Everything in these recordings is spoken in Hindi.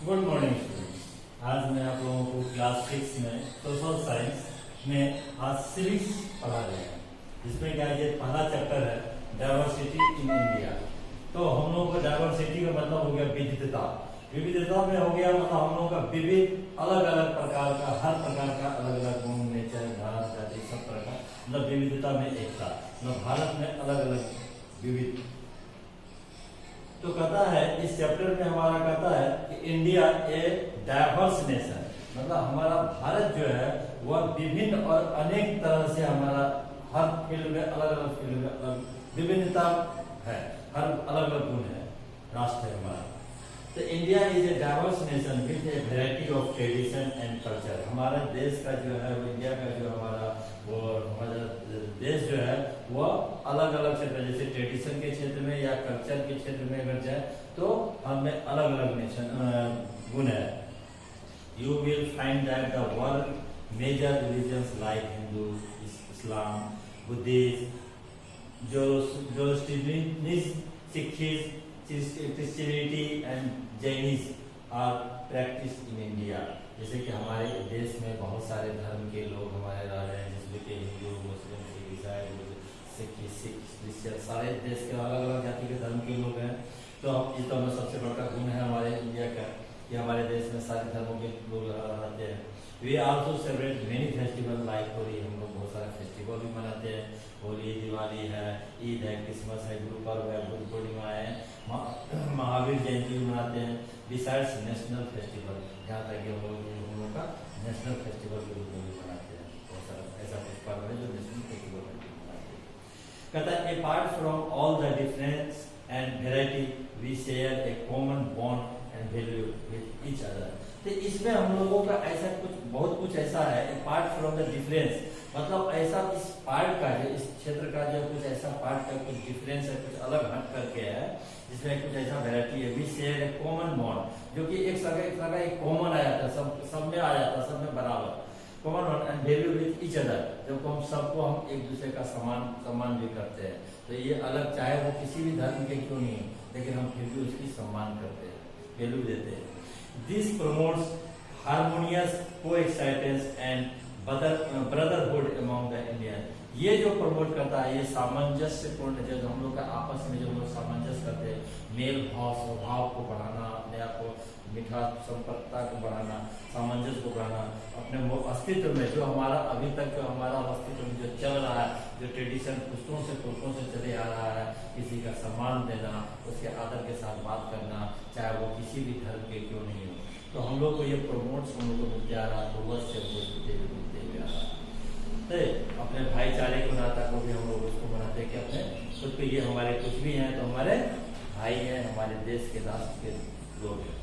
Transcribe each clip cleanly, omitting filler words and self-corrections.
Good morning students. आज मैं आप लोगों को क्लास 6 में सोशल साइंस में आज सिविक्स पढ़ा रहे हैं, जिसमें क्या ये पहला चैप्टर है डाइवर्सिटी इन इंडिया। तो हम लोगों को डाइवर्सिटी का मतलब हो गया विविधता। विविधता में हो गया मतलब हम लोगों का विविध अलग अलग प्रकार का, हर प्रकार का अलग अलग गुण, नेचर, घास, जाति, सब प्रकार मतलब विविधता में एकता, मतलब भारत में अलग अलग विविध। तो कहता है इस चैप्टर में हमारा कहता है कि इंडिया ए डाइवर्स नेशन, मतलब हमारा भारत जो है वह विभिन्न और अनेक तरह से हमारा हर फील्ड में अलग अलग फील्ड में अलग विभिन्नता है, हर अलग अलग गुण है, राष्ट्र है हमारा। तो India is a diverse nation with A variety of tradition and culture. हमारे देश का जो है वो इंडिया का जो हमारा देश जो है वह अलग अलग क्षेत्र, जैसे ट्रेडिशन के क्षेत्र में या कल्चर के क्षेत्र में अगर जाए तो हमें अलग अलग नेशन गुण है। You will find that the world major religions like Hindu, Islam, Buddhism, Zoroastrianism, Sikhism, Christianity and Jainism are practice in India. जैसे कि हमारे देश में बहुत सारे धर्म के लोग हमारे रह रहे हैं, जिसमें कि हिंदू, मुस्लिम, सिख, ईसाई, सिख, क्रिश्चियन, सारे देश के अलग अलग जाति के धर्म के लोग हैं। तो ये तो हमें सबसे बड़ा गुण है हमारे इंडिया का कि हमारे देश में सारे धर्मों के लोग रहते हैं। We also celebrate many festival like Holi, हम लोग बहुत सारे फेस्टिवल भी मनाते हैं। होली, दिवाली है, ईद है, क्रिसमस है, गुरु पर्व है, बुद्ध पूर्णिमा है, महावीर जयंती भी मनाते हैं। बिसाइड्स नेशनल फेस्टिवल, जहाँ तक हम लोगों का नेशनल फेस्टिवल के रूप में भी मनाते हैं। बहुत सारा ऐसा कुछ पर्व है जो नेशनल फेस्टिवल मनाते हैं। कहता है apart from all the difference and variety we share a common bond and value with each other. तो इसमें हम लोगों का ऐसा कुछ बहुत कुछ ऐसा है, अपार्ट फ्रॉम द डिफरेंस मतलब ऐसा इस पार्ट का जो इस क्षेत्र का जो कुछ ऐसा पार्ट का कुछ डिफरेंस है, कुछ अलग हट करके है, जिसमें कुछ ऐसा वैरायटी है। We share a common bond, जो कि एक जगह एक कॉमन आ जाता है, सब में आ जाता है, सब में बराबर common bond and value with each other, जब हम सबको हम एक दूसरे का सम्मान भी करते हैं। तो ये अलग, चाहे वो किसी भी धर्म के क्यों नहीं, लेकिन हम फिर भी उसकी सम्मान करते हैं, वैल्यू देते हैं। This promotes harmonious coexistence and brotherhood among the Indian. ये जो प्रमोट करता है, ये सामंजस्यपूर्ण, जो हम लोग का आपस में जो लोग सामंजस्य करते हैं, मेल भाव स्वभाव को बढ़ाना, अपने आप को मीठा संपर्कता को बढ़ाना, सामंजस्य को बढ़ाना, अपने अस्तित्व में जो हमारा अभी तक जो हमारा अस्तित्व में जो चल रहा है, जो ट्रेडिशन पुश्तों से चले आ रहा है, किसी का सम्मान देना, उसके आदर के साथ बात करना, चाहे वो किसी भी धर्म के क्यों नहीं हो। तो हम लोग को ये प्रमोट्स हम लोग को मिलते आ रहा है, पूर्वज से मिलते हुए आ रहा है। तो अपने भाईचारे को, नाता को भी हम लोग उसको मनाते हैं कि अपने खुद के ये हमारे कुछ भी हैं तो हमारे भाई हैं, हमारे देश के राष्ट्र के लोग हैं।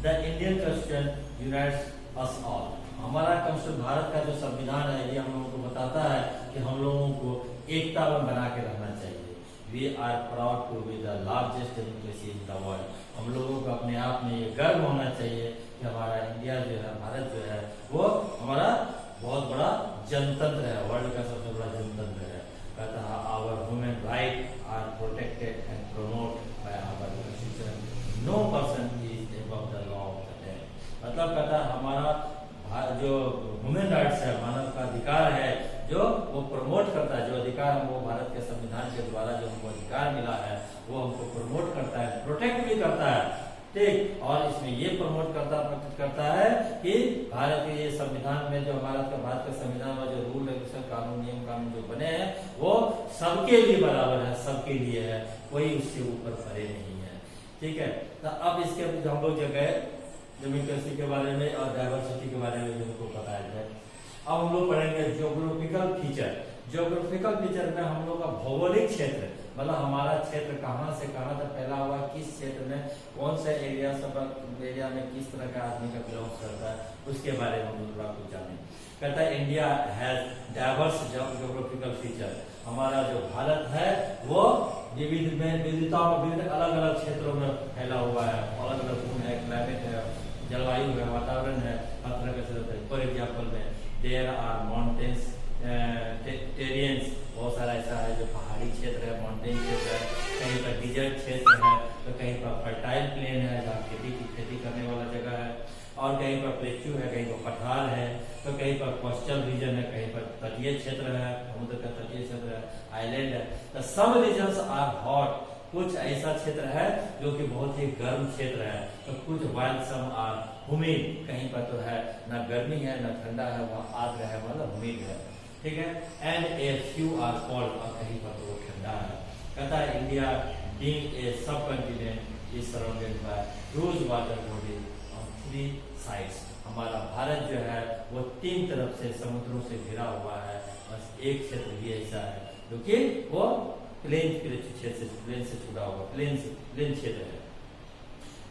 The Indian constitution unites us all. हमारा कॉन्स्टिट्यूशन, भारत का जो संविधान है, ये हम लोगों को बताता है कि हम लोगों को एकता में बना के रहना चाहिए। We are proud to be the largest democracy in the world. हम लोगों को अपने आप में ये गर्व होना चाहिए कि हमारा इंडिया जो है, भारत जो है, वो हमारा बहुत बड़ा जनतंत्र है, वर्ल्ड का सबसे बड़ा जनतंत्र है। कहता है our human right are protected and promote by our constitution, no person is above the law of the land. मतलब कहता है हमारा जो ह्यूमन राइट्स है, मानव का अधिकार है, जो वो प्रमोट करता है, जो अधिकार हमको भारत के संविधान के द्वारा जो हमको अधिकार मिला है, वो हमको प्रमोट करता है, प्रोटेक्ट भी करता है, ठीक। और इसमें ये प्रमोट करता है कि भारत के ये संविधान में जो भारत का संविधान में जो रूल रेगुलेशन, कानून, नियम कानून जो बने हैं, वो सबके लिए बराबर है, सबके लिए है, कोई उससे ऊपर परे नहीं है, ठीक है। तो अब इसके हम लोग जो गए डेमोक्रेसी के बारे में और डाइवर्सिटी के बारे में जो हमको बताया जाए। अब हम लोग पढ़ेंगे ज्योग्राफिकल फीचर। ज्योग्राफिकल फीचर में हम लोग का भौगोलिक क्षेत्र, मतलब हमारा क्षेत्र कहाँ से कहाँ तक फैला हुआ, किस क्षेत्र में कौन सा एरिया में किस तरह का आदमी का बिलोंग करता है, उसके बारे में हम लोग थोड़ा कुछ जाने। कहता है India has diverse geographical feature. हमारा जो भारत है वो विविधता में विभिन्न अलग अलग क्षेत्रों में फैला हुआ है, अलग अलग गुण है, क्लाइमेट है, जलवायु है, वातावरण है, हर तरह का क्षेत्र है। फॉर एग्जाम्पल में देयर आर माउंटेन्स, टेरियंस, बहुत सारा ऐसा है जो पहाड़ी क्षेत्र है, माउंटेन क्षेत्र है, कहीं पर डिजर्ट क्षेत्र है, तो कहीं पर फर्टाइल प्लेन है जहाँ खेती करने वाला कहीं पर प्लेट्यू है, कहीं पर पठार है, तो कहीं पर कोस्टल रीजन है, कहीं पर तटीय क्षेत्र है, समुद्र का तटीय क्षेत्र है, आइलैंड है। तो सम रीजन्स आर हॉट, कुछ ऐसा क्षेत्र है जो कि बहुत ही गर्म क्षेत्र है, तो कुछ वाइल सम आर ह्यूमिड, कहीं पर तो है ना गर्मी है ना ठंडा है, वहाँ आर्द्र है, मतलब ह्यूमिड है, ठीक है। And a few are cold, और कहीं पर तो ठंडा है। कहता है इंडिया बीइंग ए सब continent is surrounded by huge water bodies on 3 sides. हमारा भारत जो है वो 3 तरफ से समुद्रों से घिरा हुआ है, बस एक क्षेत्र भी ऐसा है जो कि वो प्लेन क्षेत्र से, प्लेन से जुड़ा हुआ, प्लेन क्षेत्र है,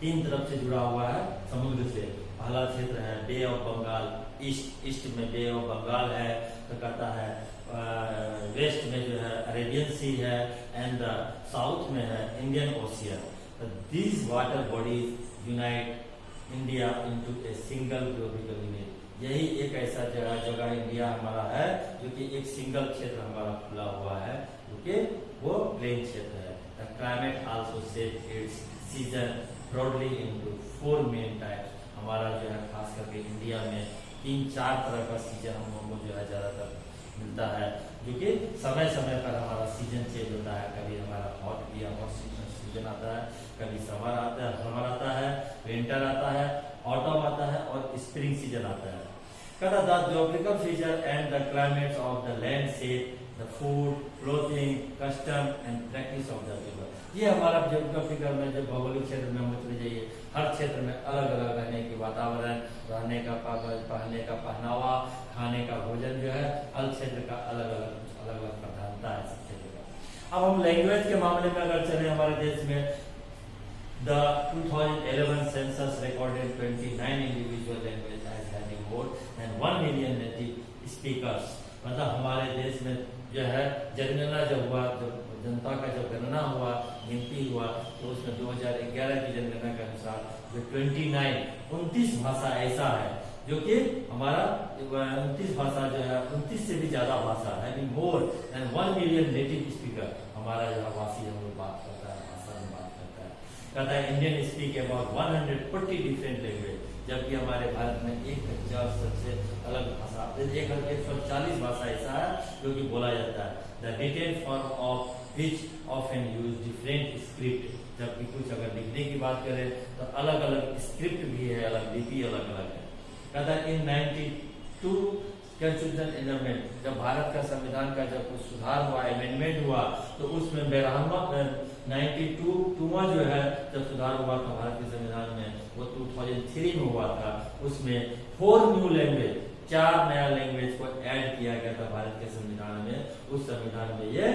3 तरफ से जुड़ा हुआ है समुद्र से। पहला क्षेत्र है बे ऑफ बंगाल, ईस्ट में बे ऑफ बंगाल है, तो कहता है वेस्ट में जो है अरेबियन सी है, एंड साउथ में है Indian ocean. These water bodies unite India into a single geographical unit. यही एक ऐसा जगह इंडिया हमारा है जो कि एक सिंगल क्षेत्र हमारा खुला हुआ है, जो कि वो प्लेन क्षेत्र है। The climate also set it's season broadly into 4 main types. हमारा जो है खास करके इंडिया में 3-4 तरह का सीजन हमको जो है ज्यादातर मिलता है, जो कि समय समय पर हमारा सीजन चेंज होता है। कभी हमारा हॉट या हॉट सीजन आता है, कभी समर आता है, विंटर आता है, ऑटम आता है और स्प्रिंग सीजन आता है। कहता the geographical feature and the climates of the land shape the food, clothing, custom and practice of the people. ये हमारा जियोग्राफिकल में जो भौगोलिक क्षेत्र में हम चले जाइए, हर क्षेत्र में अलग अलग रहने के वातावरण, रहने का पहनने का पहनावा, खाने का भोजन जो है हर क्षेत्र का अलग अलग प्रधानता है सब क्षेत्र का। अब हम लैंग्वेज के मामले में अगर चले, हमारे देश में the 2011 census recorded 29 individual languages as having more than 1 million native speakers। मतलब हमारे देश में जो है जनगणना जब हुआ, जब जनता का जब गणना हुआ, गिनती हुआ, तो उसमें 2011 की जनगणना के अनुसार जो 29 भाषा ऐसा है जो कि हमारा 29 भाषा जो है 29 से भी ज्यादा भाषा है, more than 1 million native speaker हमारा जो वासी हम लोग बात करता है, भाषा में बात करता है। कहता है Indian speak about 140 different language, जबकि हमारे भारत में 1000 सबसे अलग भाषा, 140 भाषा ऐसा है जो कि बोला जाता है। The written form of which often use different script, जबकि कुछ अगर लिखने की बात करें तो अलग अलग स्क्रिप्ट भी है, अलग लिपि अलग अलग है। कहता है इन 92 कॉन्स्टिट्यूशन अमेंडमेंट, जब भारत का संविधान का जब कुछ सुधार हुआ, अमेंडमेंट हुआ, तो उसमें 92वां जो है जब सुधार हुआ था भारत के संविधान में, वो 2003 में हुआ था। उसमें 4 न्यू लैंग्वेज, 4 नया लैंग्वेज को ऐड किया गया था भारत के संविधान में। उस संविधान में ये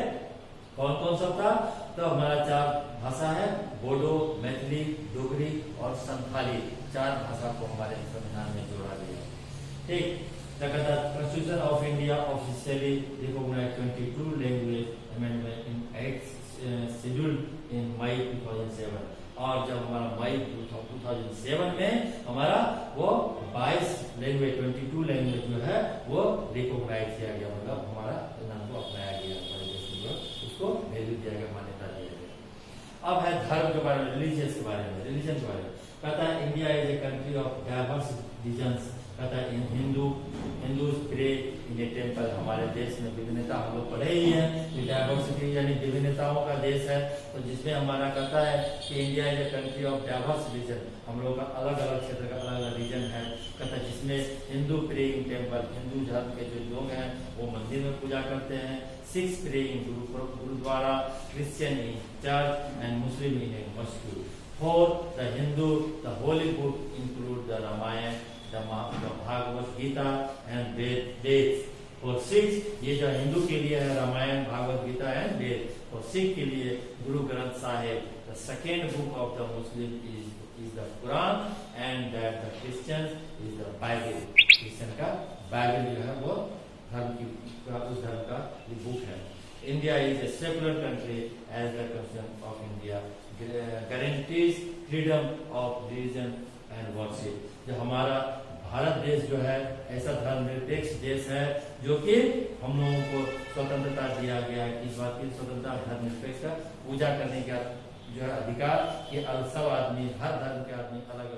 कौन कौन सा था? तो हमारा 4 भाषा है, बोडो, मैथिली, डोगरी और संथाली। 4 भाषा को हमारे संविधान में जोड़ा गया। ठीक, Constitution of India officially recognized 22 language amendment in 8 scheduled in May 2007। और जब हमारा मई 2007 में हमारा वो 22 लैंग्वेज, 22 लैंग्वेज जो है वो रिकॉग्नाइज किया गया, मतलब हमारा नाम को अपनाया गया, हमारे देश में उसको वैल्यू दिया गया, मान्यता दिया गया। अब है धर्म के बारे में, रिलीजियस के बारे में, रिलीजन के बारे में। कहता है India is a country of diverse religions. कहता है Hindus pray in a temple. हमारे देश में विभिन्नता, हम लोग पढ़े ही हैं, डाइवर्सिटी यानी विभिन्नताओं का देश है। तो जिसमें हमारा कहता है कि India is a country of diverse religion, हम लोग का अलग अलग क्षेत्र का अलग अलग रीजन है। कहता है जिसमें Hindu pray in temple, Hindu धर्म के जो लोग हैं वो मंदिर में पूजा करते हैं। Sikhs pray in gurdwara, Christian in church and Muslim in a masjid. For the Hindu, the holy book include the Ramayana, the Bhagavad Gita and Veda. और सिख, ये जो हिंदू के लिए है रामायण, भागवत गीता एंड वेद। और सिख के लिए Guru Granth Sahib. The second book of the Muslim is the Quran and that the Christian is the Bible. Christian का बाइबल जो है वो धर्म की, उस धर्म का बुक है। India is a secular country as the constitution of India guarantees freedom of religion and worship. जो हमारा भारत देश जो है ऐसा धर्मनिरपेक्ष देश है जो कि हम लोगों को स्वतंत्रता दिया गया है। इस बात की स्वतंत्रता, धर्मनिरपेक्ष का पूजा करने का जो है अधिकार, कि सब आदमी, हर धर्म के आदमी अलग